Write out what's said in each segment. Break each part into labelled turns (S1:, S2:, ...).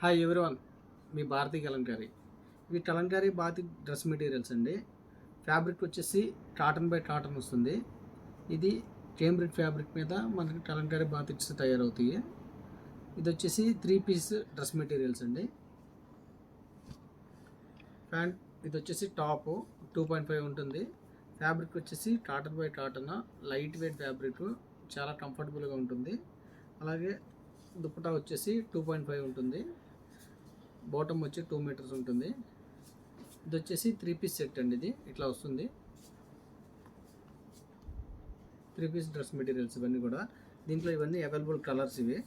S1: Hi everyone, మీ భారతీ కలంకారీ. ఇవి Kalamkari బాతి dress materials అండి. Fabric వచ్చేసి కాటన్ బై కాటన్ వస్తుంది. ఇది కేంబ్రిక్ ఫ్యాబ్రిక్ మీద మనకి కలంకారీ బాతిక్స్ తయారవుతాయి. ఇది వచ్చేసి 3 పీస్ డ్రెస్ మెటీరియల్స్ అండి. ప్యాంట్ ఇది వచ్చేసి టాప్ 2.5 ఉంటుంది. ఫ్యాబ్రిక్ వచ్చేసి cotton by cotton, light weight fabric, చాలా కంఫర్టబుల్గా ఉంటుంది. అలాగే దుప్పటా వచ్చేసి 2.5 ఉంటుంది. బాటమ్ వచ్చి 2 మీటర్స్ ఉంటుంది. ఇది వచ్చేసి 3 పీస్ సెట్ అండి. ఇది ఇట్లా వస్తుంది. 3 పీస్ డ్రెస్ మెటీరియల్స్ ఇవన్నీ కూడా. దీంట్లో ఇవన్నీ అవైలబుల్ కలర్స్ ఇవి.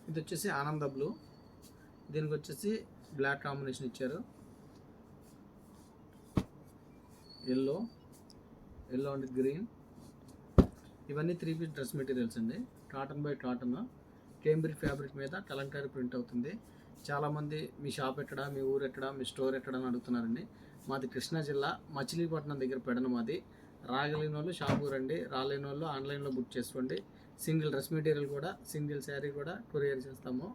S1: ఇది వచ్చేసి ఆనంద బ్లూ, దీనికి వచ్చేసి బ్లాక్ కాంబినేషన్ ఇచ్చారు. Yellow and green. ఇవన్నీ 3 పీస్ డ్రెస్ మెటీరియల్స్ అండి. కాటన్ బై కాటన్, కేంబ్రిక్ ఫ్యాబ్రిక్ మీద కలంకారీ ప్రింట్ అవుతుంది. చాలామంది మీ షాప్ ఎక్కడ, మీ ఊరు ఎక్కడ, మీ స్టోర్ ఎక్కడ అని అడుగుతున్నారండి. మాది కృష్ణా జిల్లా మచిలీపట్నం దగ్గర పెడన మాది. రాగలేని వాళ్ళు షాపు రండి, రాలేని వాళ్ళు ఆన్లైన్లో బుక్ చేసుకోండి. సింగిల్ డ్రెస్ మెటీరియల్ కూడా, సింగిల్ శారీ కూడా కొరియర్ చేస్తాము.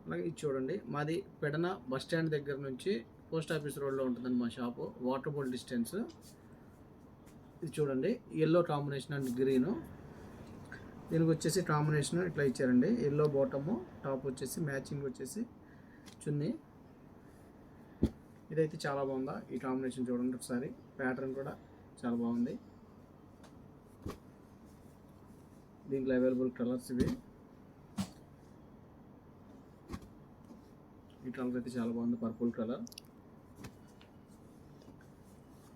S1: అలాగే ఇది చూడండి, మాది పెడన బస్ స్టాండ్ దగ్గర నుంచి పోస్ట్ ఆఫీస్ రోడ్లో ఉంటుందండి మా షాపు. వాటరబుల్ డిస్టెన్స్. ఇది చూడండి, ఎల్లో కాంబినేషన్ అండ్ గ్రీను. దీనికి వచ్చేసి కాంబినేషన్ ఇట్లా ఇచ్చారండి. ఎల్లో బాటము, టాప్ వచ్చేసి మ్యాచింగ్ వచ్చేసి చున్నీ. ఇదైతే చాలా బాగుందా ఈ కాంబినేషన్ చూడండి ఒకసారి. ప్యాటర్న్ కూడా చాలా బాగుంది. దీంట్లో అవైలబుల్ కలర్స్ ఇవి. ఈ కలర్ అయితే చాలా బాగుంది, పర్పుల్ కలర్.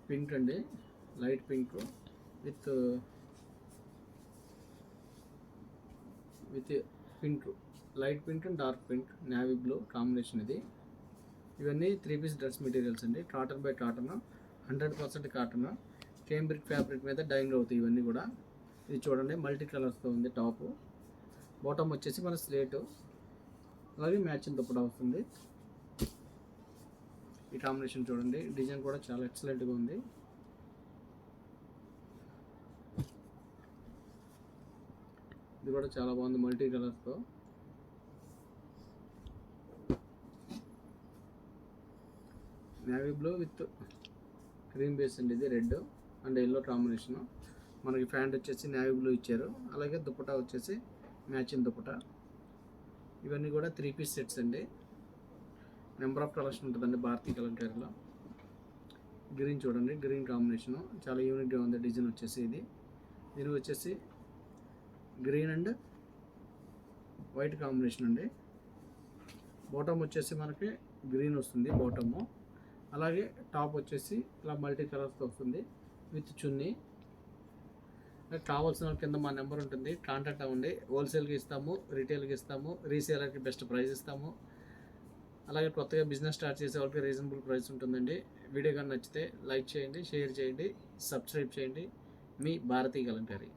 S1: పింక్ అండి, light pink with pink, light pink and dark pink, navy blue combination ఇది. ఇవన్నీ 3 పీస్ డ్రెస్ మెటీరియల్స్ అండి. Cotton by cotton, 100% cotton, కేంబ్రిక్ fabric మీద డైయింగ్ అవుతాయి ఇవన్నీ కూడా. ఇది చూడండి, మల్టీ కలర్స్తో ఉంది. టాపు బాటమ్ వచ్చేసి మన స్లేటు, అలాగే మ్యాచింగ్ దుప్పటా వస్తుంది. ఈ కాంబినేషన్ చూడండి, డిజైన్ కూడా చాలా ఎక్సలెంట్గా ఉంది. ఇది కూడా చాలా బాగుంది, మల్టీ కలర్స్తో. Navy blue with cream base అండి. ఇది రెడ్ అండ్ ఎల్లో కాంబినేషన్. మనకి ప్యాంట్ వచ్చేసి నేవీ బ్లూ ఇచ్చారు. అలాగే దుప్పటా వచ్చేసి మ్యాచింగ్ దుప్పటా. ఇవన్నీ కూడా 3 పీస్ సెట్స్ అండి. నెంబర్ ఆఫ్ కలెక్షన్ ఉంటుందండి భారతీ కలంకారీలో. గ్రీన్ చూడండి, గ్రీన్ కాంబినేషను చాలా యూనిక్గా ఉంది. డిజైన్ వచ్చేసి ఇది. దీనికి వచ్చేసి గ్రీన్ అండ్ వైట్ కాంబినేషన్ అండి. బాటమ్ వచ్చేసి మనకి గ్రీన్ వస్తుంది బాటము. అలాగే టాప్ వచ్చేసి ఇలా మల్టీ కలర్స్తో వస్తుంది విత్ చున్నీ. కావాల్సిన కింద మా నెంబర్ ఉంటుంది, కాంటాక్ట్ అవ్వండి. హోల్సేల్కి ఇస్తాము, రీటైల్కి ఇస్తాము, రీసేలర్కి బెస్ట్ ప్రైస్ ఇస్తాము. అలాగే కొత్తగా బిజినెస్ స్టార్ట్ చేసే వాళ్ళకి రీజనబుల్ ప్రైస్ ఉంటుందండి. వీడియో కానీ నచ్చితే లైక్ చేయండి, షేర్ చేయండి, సబ్స్క్రైబ్ చేయండి. మీ భారతీ కలంకారీ.